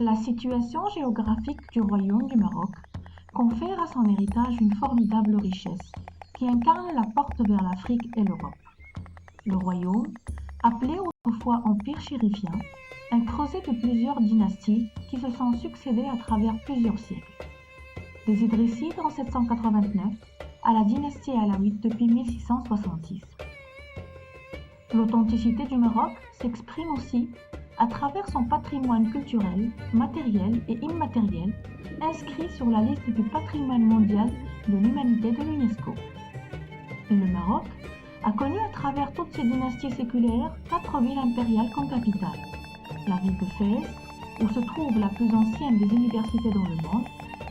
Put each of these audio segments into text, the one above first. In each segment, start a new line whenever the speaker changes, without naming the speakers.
La situation géographique du royaume du Maroc confère à son héritage une formidable richesse qui incarne la porte vers l'Afrique et l'Europe. Le royaume, appelé autrefois Empire chérifien, est creusé de plusieurs dynasties qui se sont succédées à travers plusieurs siècles. Des Idrissides en 789 à la dynastie alawite depuis 1666. L'authenticité du Maroc s'exprime aussi à travers son patrimoine culturel, matériel et immatériel, inscrit sur la liste du patrimoine mondial de l'humanité de l'UNESCO. Le Maroc a connu à travers toutes ces dynasties séculaires 4 villes impériales comme capitale. La ville de Fès, où se trouve la plus ancienne des universités dans le monde,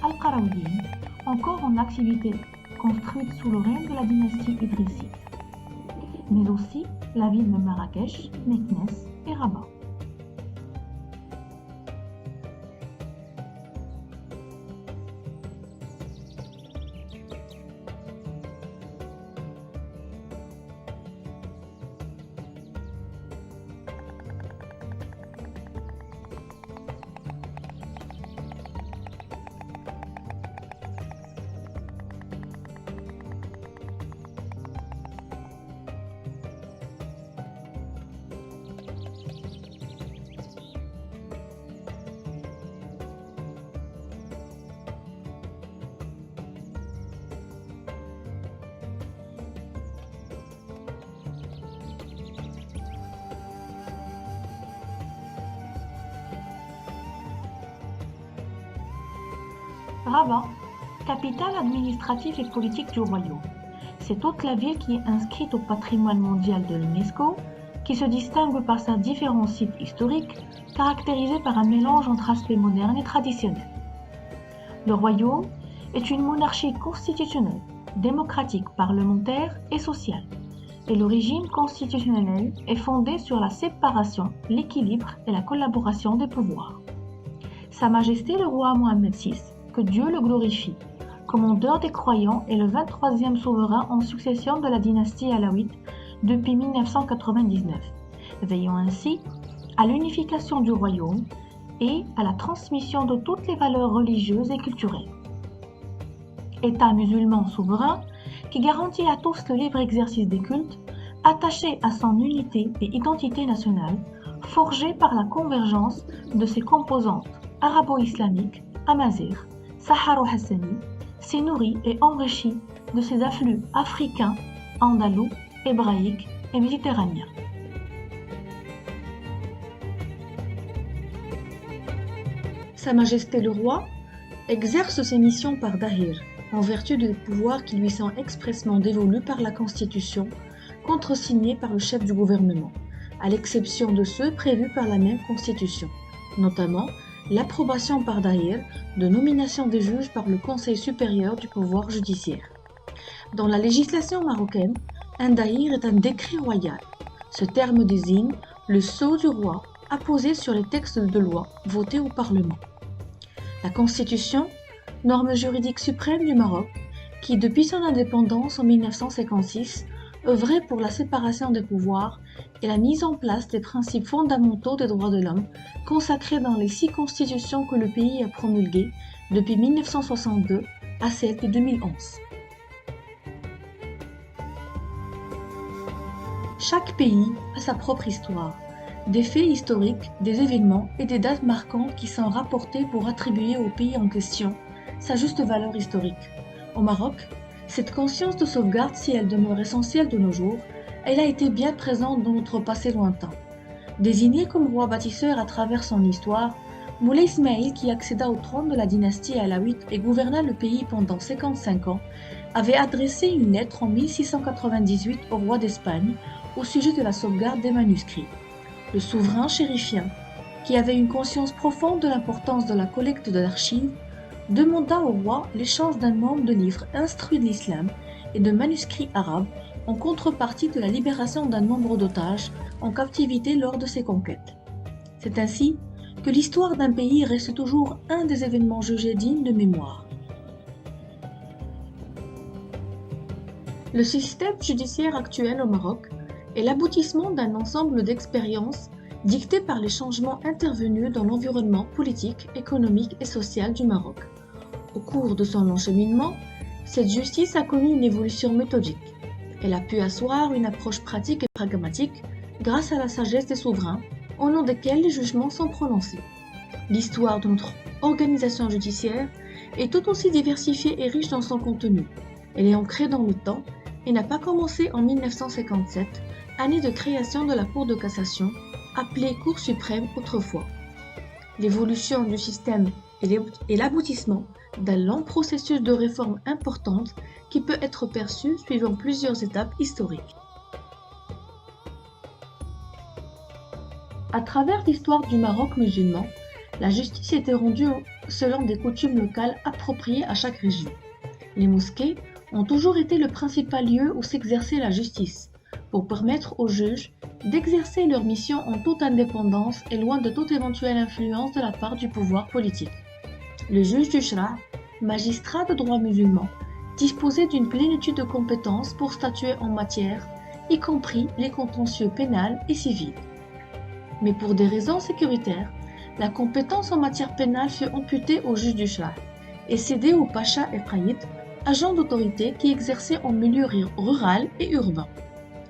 Al-Qarawiyyin, encore en activité, construite sous le règne de la dynastie idrisside. Mais aussi la ville de Marrakech, Meknès et Rabat. Rabat, capitale administrative et politique du royaume. C'est toute la ville qui est inscrite au patrimoine mondial de l'UNESCO, qui se distingue par ses différents sites historiques, caractérisés par un mélange entre aspects modernes et traditionnels. Le royaume est une monarchie constitutionnelle, démocratique, parlementaire et sociale, et le régime constitutionnel est fondé sur la séparation, l'équilibre et la collaboration des pouvoirs. Sa Majesté le roi Mohammed VI, que Dieu le glorifie, commandeur des croyants et le 23e souverain en succession de la dynastie alawite depuis 1999, veillant ainsi à l'unification du royaume et à la transmission de toutes les valeurs religieuses et culturelles. État musulman souverain qui garantit à tous le libre exercice des cultes, attaché à son unité et identité nationale, forgée par la convergence de ses composantes arabo-islamiques, amazighes, saharo-hassani, s'est nourri et enrichi de ses afflux africains, andalous, hébraïques et méditerranéens. Sa Majesté le Roi exerce ses missions par Dahir, en vertu des pouvoirs qui lui sont expressément dévolus par la Constitution, contresignés par le chef du gouvernement, à l'exception de ceux prévus par la même Constitution, notamment l'approbation par Dahir de nomination des juges par le Conseil supérieur du pouvoir judiciaire. Dans la législation marocaine, un Dahir est un décret royal. Ce terme désigne le sceau du roi apposé sur les textes de loi votés au Parlement. La Constitution, norme juridique suprême du Maroc, qui depuis son indépendance en 1956 œuvrait pour la séparation des pouvoirs et la mise en place des principes fondamentaux des droits de l'homme consacrés dans les 6 constitutions que le pays a promulguées depuis 1962 à celle de 2011. Chaque pays a sa propre histoire, des faits historiques, des événements et des dates marquantes qui sont rapportés pour attribuer au pays en question sa juste valeur historique. Au Maroc, cette conscience de sauvegarde, si elle demeure essentielle de nos jours, elle a été bien présente dans notre passé lointain. Désigné comme roi bâtisseur à travers son histoire, Moulay Ismaïl, qui accéda au trône de la dynastie alawite et gouverna le pays pendant 55 ans, avait adressé une lettre en 1698 au roi d'Espagne au sujet de la sauvegarde des manuscrits. Le souverain chérifien, qui avait une conscience profonde de l'importance de la collecte de l'archive, demanda au roi l'échange d'un nombre de livres instruits de l'islam et de manuscrits arabes en contrepartie de la libération d'un nombre d'otages en captivité lors de ses conquêtes. C'est ainsi que l'histoire d'un pays reste toujours un des événements jugés dignes de mémoire. Le système judiciaire actuel au Maroc est l'aboutissement d'un ensemble d'expériences, dictée par les changements intervenus dans l'environnement politique, économique et social du Maroc. Au cours de son long cheminement, cette justice a connu une évolution méthodique. Elle a pu asseoir une approche pratique et pragmatique grâce à la sagesse des souverains, au nom desquels les jugements sont prononcés. L'histoire de notre organisation judiciaire est tout aussi diversifiée et riche dans son contenu. Elle est ancrée dans le temps et n'a pas commencé en 1957, année de création de la Cour de cassation, appelée Cour suprême autrefois. L'évolution du système est l'aboutissement d'un long processus de réforme importante qui peut être perçu suivant plusieurs étapes historiques. À travers l'histoire du Maroc musulman, la justice était rendue selon des coutumes locales appropriées à chaque région. Les mosquées ont toujours été le principal lieu où s'exerçait la justice, pour permettre aux juges d'exercer leur mission en toute indépendance et loin de toute éventuelle influence de la part du pouvoir politique. Le juge du Shra', magistrat de droit musulman, disposait d'une plénitude de compétences pour statuer en matière, y compris les contentieux pénals et civils. Mais pour des raisons sécuritaires, la compétence en matière pénale fut amputée au juge du Shra' et cédée au pacha et qaïd, agents d'autorité qui exerçaient en milieu rural et urbain.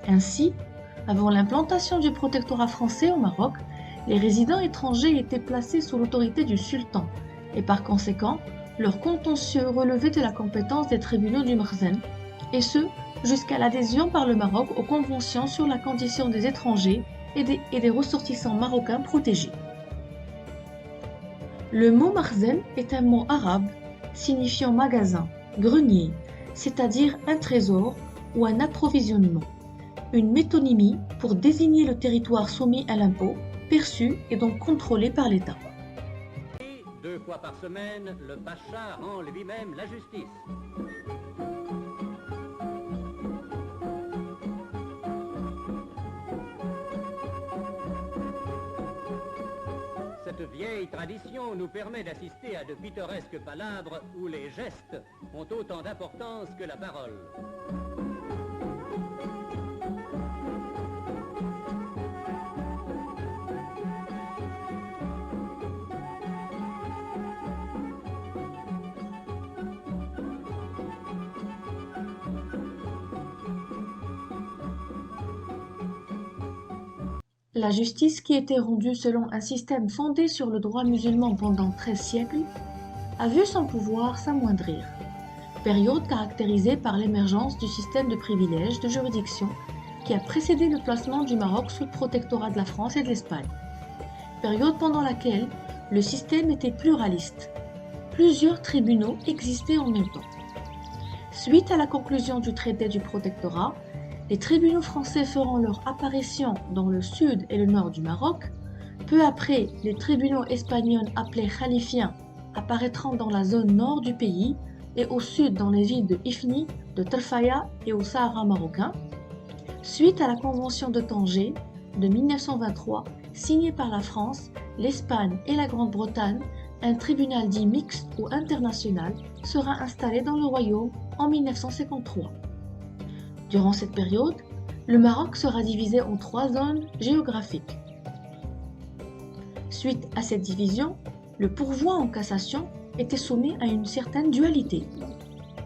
Ainsi, avant l'implantation du protectorat français au Maroc, les résidents étrangers étaient placés sous l'autorité du sultan et par conséquent, leur contentieux relevait de la compétence des tribunaux du Makhzen, et ce, jusqu'à l'adhésion par le Maroc aux conventions sur la condition des étrangers et des ressortissants marocains protégés. Le mot Makhzen est un mot arabe signifiant magasin, grenier, c'est-à-dire un trésor ou un approvisionnement. Une métonymie pour désigner le territoire soumis à l'impôt, perçu et donc contrôlé par l'État.
2 fois par semaine, le pacha rend lui-même la justice. Cette vieille tradition nous permet d'assister à de pittoresques palabres où les gestes ont autant d'importance que la parole.
La justice, qui était rendue selon un système fondé sur le droit musulman pendant 13 siècles, a vu son pouvoir s'amoindrir. Période caractérisée par l'émergence du système de privilèges de juridiction qui a précédé le placement du Maroc sous le protectorat de la France et de l'Espagne. Période pendant laquelle le système était pluraliste. Plusieurs tribunaux existaient en même temps. Suite à la conclusion du traité du protectorat, les tribunaux français feront leur apparition dans le sud et le nord du Maroc. Peu après, les tribunaux espagnols appelés khalifiens apparaîtront dans la zone nord du pays et au sud dans les villes de Ifni, de Tarfaya et au Sahara marocain. Suite à la Convention de Tanger de 1923, signée par la France, l'Espagne et la Grande-Bretagne, un tribunal dit mixte ou international sera installé dans le royaume en 1953. Durant cette période, le Maroc sera divisé en 3 zones géographiques. Suite à cette division, le pourvoi en cassation était soumis à une certaine dualité.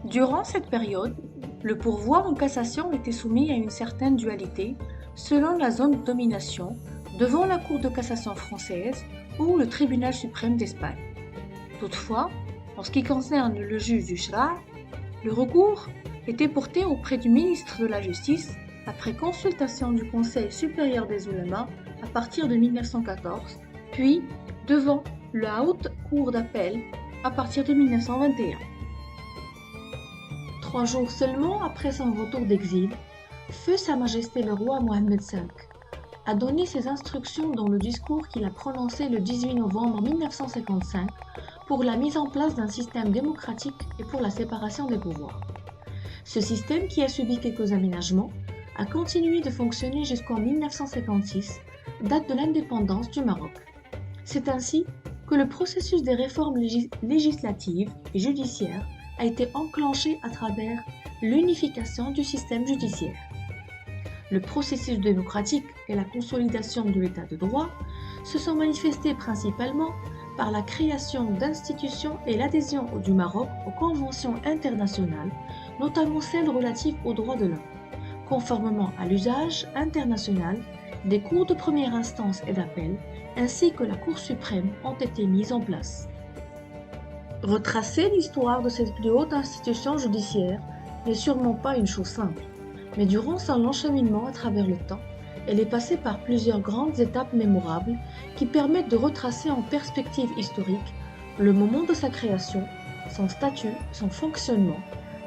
Durant cette période, le pourvoi en cassation était soumis à une certaine dualité selon la zone de domination devant la Cour de cassation française ou le Tribunal suprême d'Espagne. Toutefois, en ce qui concerne le juge du Shra', le recours était porté auprès du ministre de la Justice après consultation du Conseil supérieur des oulémas à partir de 1914, puis devant la Haute Cour d'appel à partir de 1921. 3 jours seulement après son retour d'exil, Feu Sa Majesté le roi Mohammed V a donné ses instructions dans le discours qu'il a prononcé le 18 novembre 1955 pour la mise en place d'un système démocratique et pour la séparation des pouvoirs. Ce système, qui a subi quelques aménagements, a continué de fonctionner jusqu'en 1956, date de l'indépendance du Maroc. C'est ainsi que le processus des réformes législatives et judiciaires a été enclenché à travers l'unification du système judiciaire. le processus démocratique et la consolidation de l'état de droit se sont manifestés principalement par la création d'institutions et l'adhésion du Maroc aux conventions internationales, notamment celles relatives aux droits de l'homme, conformément à l'usage international des cours de première instance et d'appel, ainsi que la Cour suprême ont été mises en place. Retracer l'histoire de cette plus haute institution judiciaire n'est sûrement pas une chose simple, mais durant son long cheminement à travers le temps, elle est passée par plusieurs grandes étapes mémorables qui permettent de retracer en perspective historique le moment de sa création, son statut, son fonctionnement,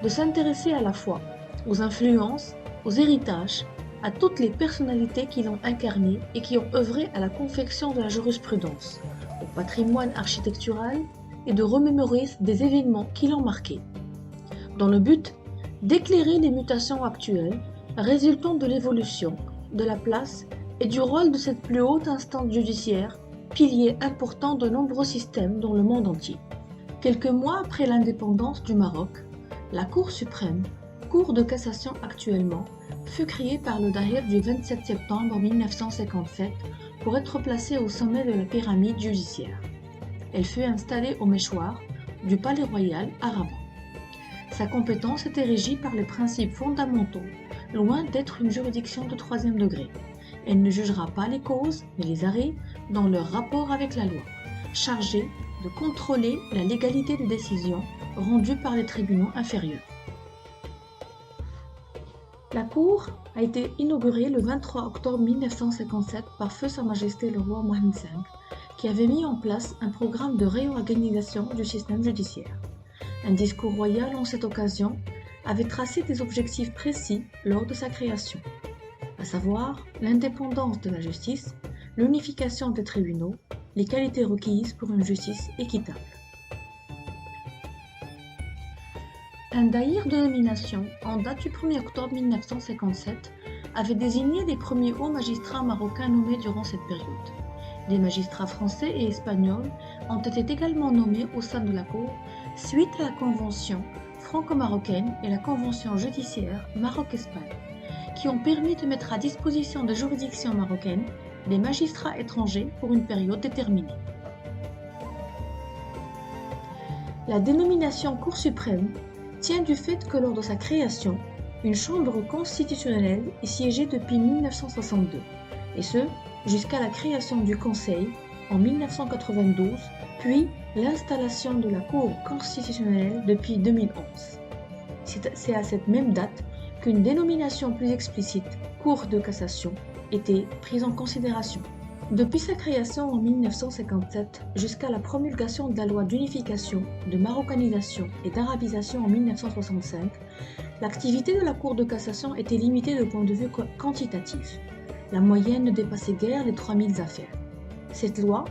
de s'intéresser à la fois aux influences, aux héritages, à toutes les personnalités qui l'ont incarné et qui ont œuvré à la confection de la jurisprudence, au patrimoine architectural et de remémorer des événements qui l'ont marqué, dans le but d'éclairer les mutations actuelles résultant de l'évolution, de la place et du rôle de cette plus haute instance judiciaire, pilier important de nombreux systèmes dans le monde entier. Quelques mois après l'indépendance du Maroc, la Cour suprême, Cour de cassation actuellement, fut créée par le Dahir du 27 septembre 1957 pour être placée au sommet de la pyramide judiciaire. Elle fut installée au Méchoir du Palais Royal à Rabat. Sa compétence était régie par les principes fondamentaux, loin d'être une juridiction de troisième degré. Elle ne jugera pas les causes, mais les arrêts dans leur rapport avec la loi, chargée de contrôler la légalité des décisions rendues par les tribunaux inférieurs. La Cour a été inaugurée le 23 octobre 1957 par Feu Sa Majesté le roi Mohammed V, qui avait mis en place un programme de réorganisation du système judiciaire. Un discours royal en cette occasion avait tracé des objectifs précis lors de sa création, à savoir l'indépendance de la justice, l'unification des tribunaux, les qualités requises pour une justice équitable. Un dahir de nomination en date du 1er octobre 1957 avait désigné les premiers hauts magistrats marocains nommés durant cette période. Des magistrats français et espagnols ont été également nommés au sein de la Cour suite à la convention franco-marocaine et la convention judiciaire Maroc-Espagne, qui ont permis de mettre à disposition des juridictions marocaines des magistrats étrangers pour une période déterminée. La dénomination Cour suprême tient du fait que lors de sa création, une chambre constitutionnelle y siégeait depuis 1962, et ce, jusqu'à la création du Conseil en 1992, puis l'installation de la Cour constitutionnelle depuis 2011. C'est à cette même date qu'une dénomination plus explicite, Cour de cassation, était prise en considération. Depuis sa création en 1957 jusqu'à la promulgation de la loi d'unification, de marocanisation et d'arabisation en 1965, l'activité de la Cour de cassation était limitée du point de vue quantitatif. La moyenne ne dépassait guère les 3000 affaires. Cette loi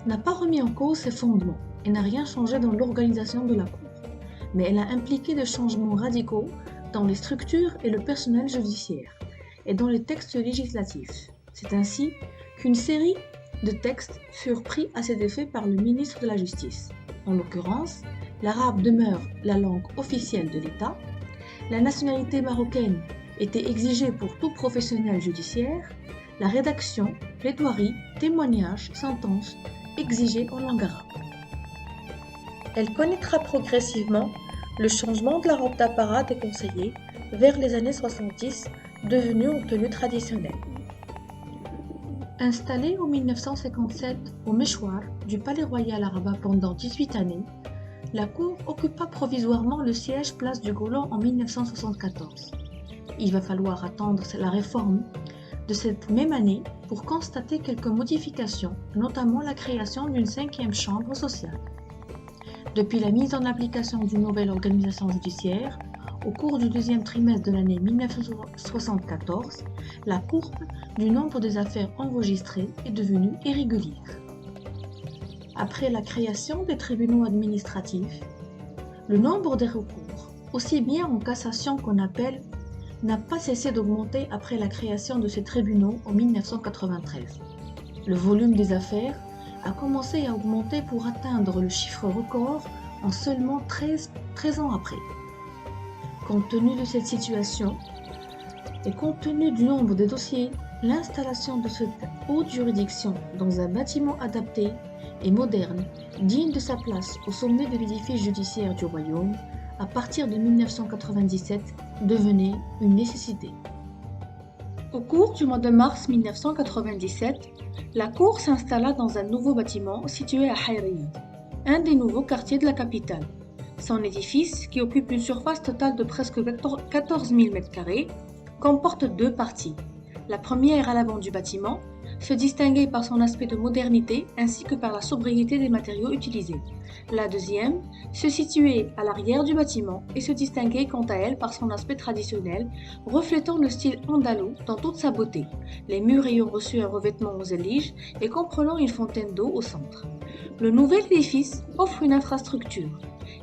n'a pas remis en cause ses fondements et n'a rien changé dans l'organisation de la Cour, mais elle a impliqué des changements radicaux dans les structures et le personnel judiciaire et dans les textes législatifs. C'est ainsi qu'une série de textes furent pris à cet effet par le ministre de la Justice. En l'occurrence, l'arabe demeure la langue officielle de l'État, la nationalité marocaine était exigée pour tout professionnel judiciaire, la rédaction, plaidoirie, témoignage, sentence exigée en langue arabe. Elle connaîtra progressivement le changement de la robe d'apparat des conseillers vers les années 70, devenue en tenue traditionnelle. Installée en 1957 au Méchoir du Palais Royal à Rabat pendant 18 années, la Cour occupa provisoirement le siège place du Golan en 1974. Il va falloir attendre la réforme de cette même année pour constater quelques modifications, notamment la création d'une 5e chambre sociale. Depuis la mise en application d'une nouvelle organisation judiciaire, au cours du deuxième trimestre de l'année 1974, la courbe du nombre des affaires enregistrées est devenue irrégulière. Après la création des tribunaux administratifs, le nombre des recours, aussi bien en cassation qu'en appel, n'a pas cessé d'augmenter après la création de ces tribunaux en 1993. Le volume des affaires a commencé à augmenter pour atteindre le chiffre record en seulement 13 ans après. Compte tenu de cette situation, Et compte tenu du nombre de dossiers, l'installation de cette haute juridiction dans un bâtiment adapté et moderne, digne de sa place au sommet de l'édifice judiciaire du royaume, à partir de 1997, devenait une nécessité. Au cours du mois de mars 1997, la Cour s'installa dans un nouveau bâtiment situé à Hayriyad, un des nouveaux quartiers de la capitale. Son édifice, qui occupe une surface totale de presque 14 000 m², comporte deux parties. La première à l'avant du bâtiment se distinguait par son aspect de modernité ainsi que par la sobriété des matériaux utilisés. La deuxième se situait à l'arrière du bâtiment et se distinguait quant à elle par son aspect traditionnel, reflétant le style andalou dans toute sa beauté, les murs ayant reçu un revêtement aux éliges et comprenant une fontaine d'eau au centre. Le nouvel édifice offre une infrastructure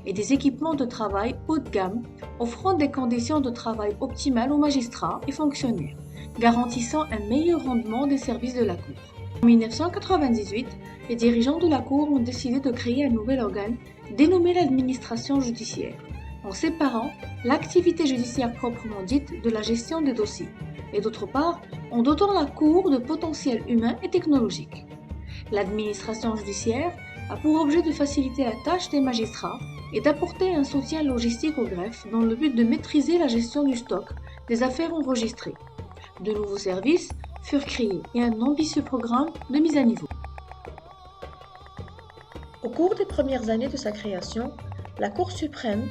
et des équipements de travail haut de gamme, offrant des conditions de travail optimales aux magistrats et fonctionnaires, garantissant un meilleur rendement des services de la Cour. En 1998, les dirigeants de la Cour ont décidé de créer un nouvel organe dénommé l'administration judiciaire, en séparant l'activité judiciaire proprement dite de la gestion des dossiers, et d'autre part, en dotant la Cour de potentiel humain et technologique. L'administration judiciaire a pour objet de faciliter la tâche des magistrats et d'apporter un soutien logistique au greffe dans le but de maîtriser la gestion du stock des affaires enregistrées. De nouveaux services furent créés et un ambitieux programme de mise à niveau. Au cours des premières années de sa création, la Cour suprême,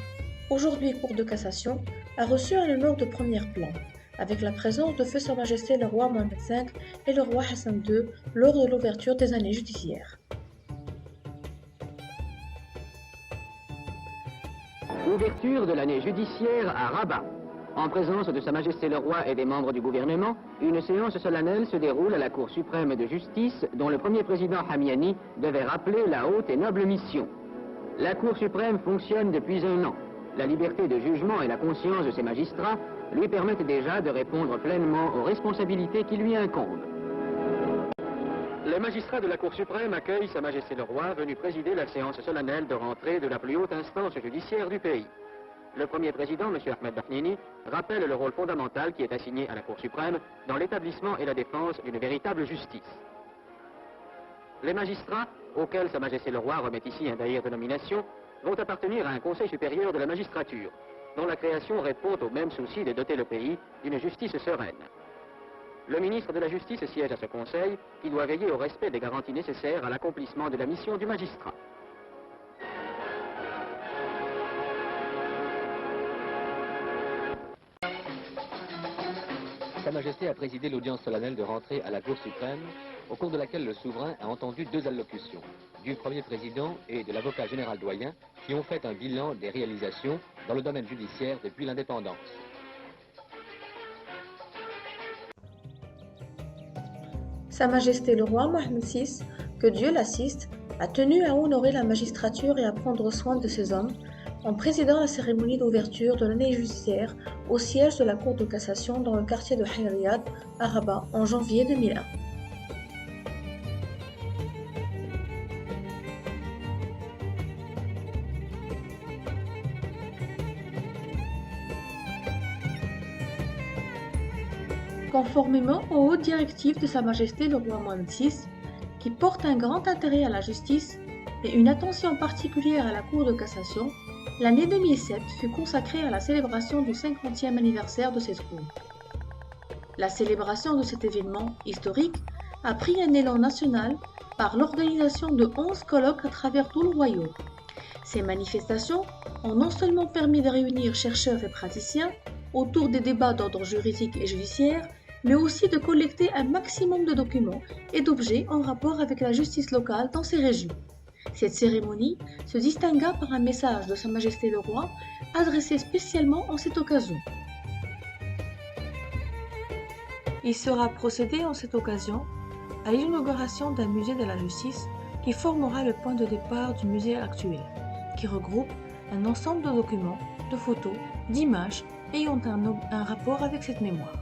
aujourd'hui Cour de cassation, a reçu un honneur de premier plan, avec la présence de Feu Sa Majesté le roi Mohamed V et le roi Hassan II lors de l'ouverture des années judiciaires.
Ouverture de l'année judiciaire à Rabat. En présence de Sa Majesté le Roi et des membres du gouvernement, une séance solennelle se déroule à la Cour suprême de justice dont le premier président Hamiani devait rappeler la haute et noble mission. La Cour suprême fonctionne depuis un an. La liberté de jugement et la conscience de ses magistrats lui permettent déjà de répondre pleinement aux responsabilités qui lui incombent. Les magistrats de la Cour suprême accueillent Sa Majesté le Roi, venu présider la séance solennelle de rentrée de la plus haute instance judiciaire du pays. Le premier président, M. Ahmed Dafnini, rappelle le rôle fondamental qui est assigné à la Cour suprême dans l'établissement et la défense d'une véritable justice. Les magistrats, auxquels Sa Majesté le Roi remet ici un baillir de nomination, vont appartenir à un Conseil supérieur de la magistrature, dont la création répond au même souci de doter le pays d'une justice sereine. Le ministre de la Justice siège à ce Conseil, qui doit veiller au respect des garanties nécessaires à l'accomplissement de la mission du magistrat. Sa Majesté a présidé l'audience solennelle de rentrée à la Cour suprême, au cours de laquelle le souverain a entendu deux allocutions, du premier président et de l'avocat général doyen, qui ont fait un bilan des réalisations dans le domaine judiciaire depuis l'indépendance.
Sa Majesté le roi Mohamed VI, que Dieu l'assiste, a tenu à honorer la magistrature et à prendre soin de ses hommes en présidant la cérémonie d'ouverture de l'année judiciaire au siège de la Cour de cassation dans le quartier de Hayriyad à Rabat en janvier 2001. Conformément aux hautes directives de Sa Majesté le roi Mohamed VI, qui porte un grand intérêt à la justice et une attention particulière à la Cour de cassation, l'année 2007 fut consacrée à la célébration du 50e anniversaire de cette cour. La célébration de cet événement historique a pris un élan national par l'organisation de 11 colloques à travers tout le royaume. Ces manifestations ont non seulement permis de réunir chercheurs et praticiens autour des débats d'ordre juridique et judiciaire, mais aussi de collecter un maximum de documents et d'objets en rapport avec la justice locale dans ces régions. Cette cérémonie se distingua par un message de Sa Majesté le Roi adressé spécialement en cette occasion. Il sera procédé en cette occasion à l'inauguration d'un musée de la justice qui formera le point de départ du musée actuel, qui regroupe un ensemble de documents, de photos, d'images ayant un rapport avec cette mémoire.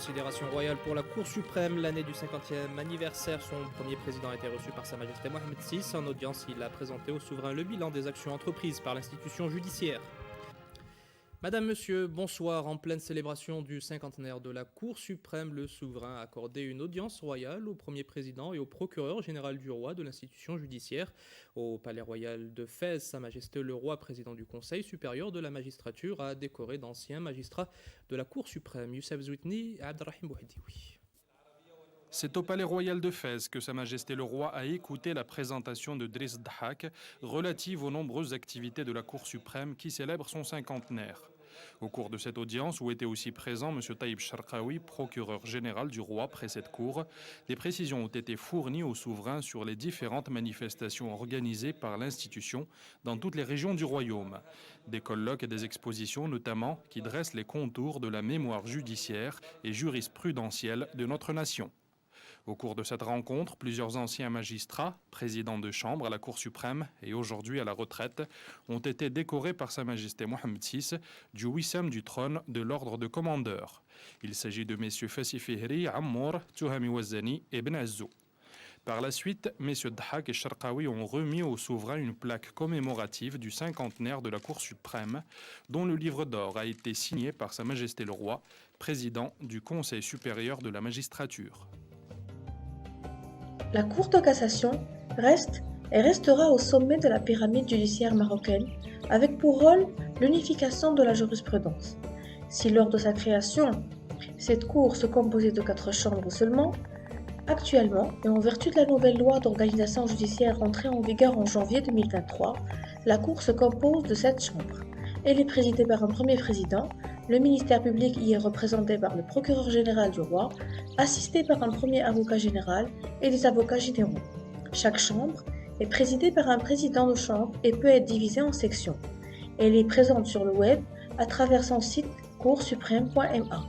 considération royale pour la Cour suprême. L'année du 50e anniversaire, son premier président a été reçu par Sa Majesté Mohammed VI. En audience, il a présenté au souverain le bilan des actions entreprises par l'institution judiciaire. Madame, Monsieur, bonsoir. En pleine célébration du cinquantenaire de la Cour suprême, le souverain a accordé une audience royale au premier président et au procureur général du roi de l'institution judiciaire. Au palais royal de Fès, Sa Majesté le roi, président du Conseil supérieur de la magistrature, a décoré d'anciens magistrats de la Cour suprême. Youssef Zouitni, Abdelrahim Bouhidioui.
C'est au palais royal de Fès que Sa Majesté le roi a écouté la présentation de Driss Dhak relative aux nombreuses activités de la Cour suprême qui célèbre son cinquantenaire. Au cours de cette audience, où était aussi présent M. Taïb Sharqawi, procureur général du roi près cette cour, des précisions ont été fournies au souverain sur les différentes manifestations organisées par l'institution dans toutes les régions du royaume. Des colloques et des expositions notamment qui dressent les contours de la mémoire judiciaire et jurisprudentielle de notre nation. Au cours de cette rencontre, plusieurs anciens magistrats, présidents de chambre à la Cour suprême et aujourd'hui à la retraite, ont été décorés par Sa Majesté Mohammed VI du wissam du trône de l'ordre de commandeur. Il s'agit de messieurs Fassi Fihri, Ammour, Touhami Wazani et Ben Azzou. Par la suite, messieurs Dhak et Sharqawi ont remis au souverain une plaque commémorative du cinquantenaire de la Cour suprême, dont le livre d'or a été signé par Sa Majesté le roi, président du Conseil supérieur de la magistrature.
La Cour de cassation reste et restera au sommet de la pyramide judiciaire marocaine, avec pour rôle l'unification de la jurisprudence. Si lors de sa création, cette Cour se composait de 4 chambres seulement, actuellement, et en vertu de la nouvelle loi d'organisation judiciaire entrée en vigueur en janvier 2023, la Cour se compose de 7 chambres. Elle est présidée par un premier président. Le ministère public y est représenté par le procureur général du roi, assisté par un premier avocat général et des avocats généraux. Chaque chambre est présidée par un président de chambre et peut être divisée en sections. Elle est présente sur le web à travers son site coursupreme.ma,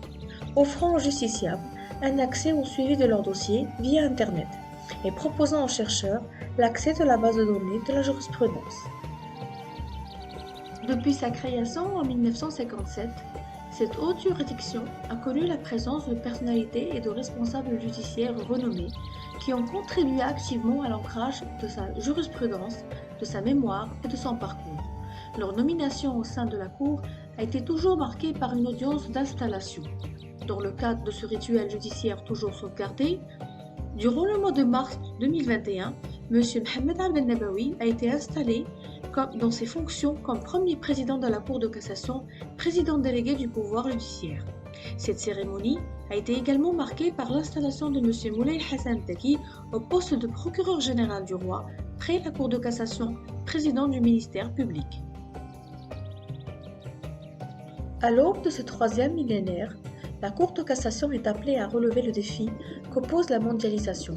offrant aux justiciables un accès au suivi de leur dossier via Internet et proposant aux chercheurs l'accès de la base de données de la jurisprudence. Depuis sa création en 1957, cette haute juridiction a connu la présence de personnalités et de responsables judiciaires renommés qui ont contribué activement à l'ancrage de sa jurisprudence, de sa mémoire et de son parcours. Leur nomination au sein de la Cour a été toujours marquée par une audience d'installation. Dans le cadre de ce rituel judiciaire toujours sauvegardé, durant le mois de mars 2021, M. Mohamed Abdel Nabawi a été installé dans ses fonctions comme premier président de la Cour de cassation, président délégué du pouvoir judiciaire. Cette cérémonie a été également marquée par l'installation de M. Moulay Hassan Taki au poste de procureur général du roi, près la Cour de cassation, président du ministère public. À l'aube de ce 3e millénaire, la Cour de cassation est appelée à relever le défi qu'oppose la mondialisation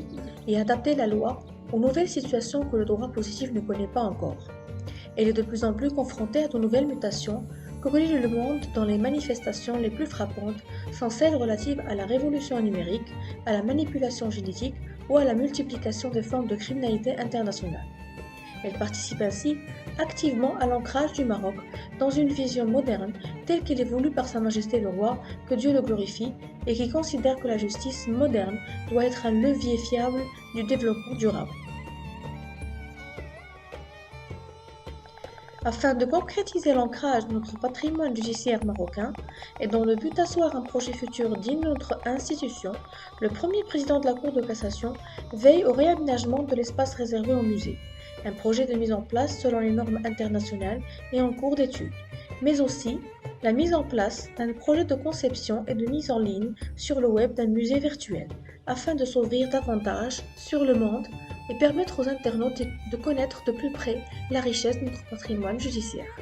et adapter la loi aux nouvelles situations que le droit positif ne connaît pas encore. Elle est de plus en plus confrontée à de nouvelles mutations que relie le monde dans les manifestations les plus frappantes sont celles relatives à la révolution numérique, à la manipulation génétique ou à la multiplication des formes de criminalité internationale. Elle participe ainsi activement à l'ancrage du Maroc dans une vision moderne telle qu'elle est voulue par Sa Majesté le roi, que Dieu le glorifie, et qui considère que la justice moderne doit être un levier fiable du développement durable. Afin de concrétiser l'ancrage de notre patrimoine judiciaire marocain et dans le but d'asseoir un projet futur digne de notre institution, le premier président de la Cour de cassation veille au réaménagement de l'espace réservé au musée, un projet de mise en place selon les normes internationales et en cours d'étude, mais aussi la mise en place d'un projet de conception et de mise en ligne sur le web d'un musée virtuel, afin de s'ouvrir davantage sur le monde et permettre aux internautes de connaître de plus près la richesse de notre patrimoine judiciaire.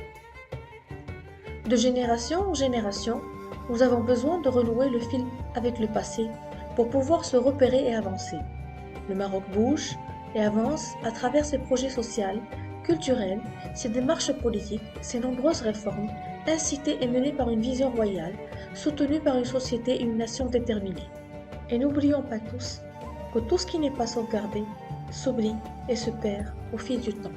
De génération en génération, nous avons besoin de renouer le fil avec le passé pour pouvoir se repérer et avancer. Le Maroc bouge et avance à travers ses projets sociaux, culturels, ses démarches politiques, ses nombreuses réformes, incitées et menées par une vision royale, soutenues par une société et une nation déterminée. Et n'oublions pas tous que tout ce qui n'est pas sauvegardé s'oublie et se perd au fil du temps.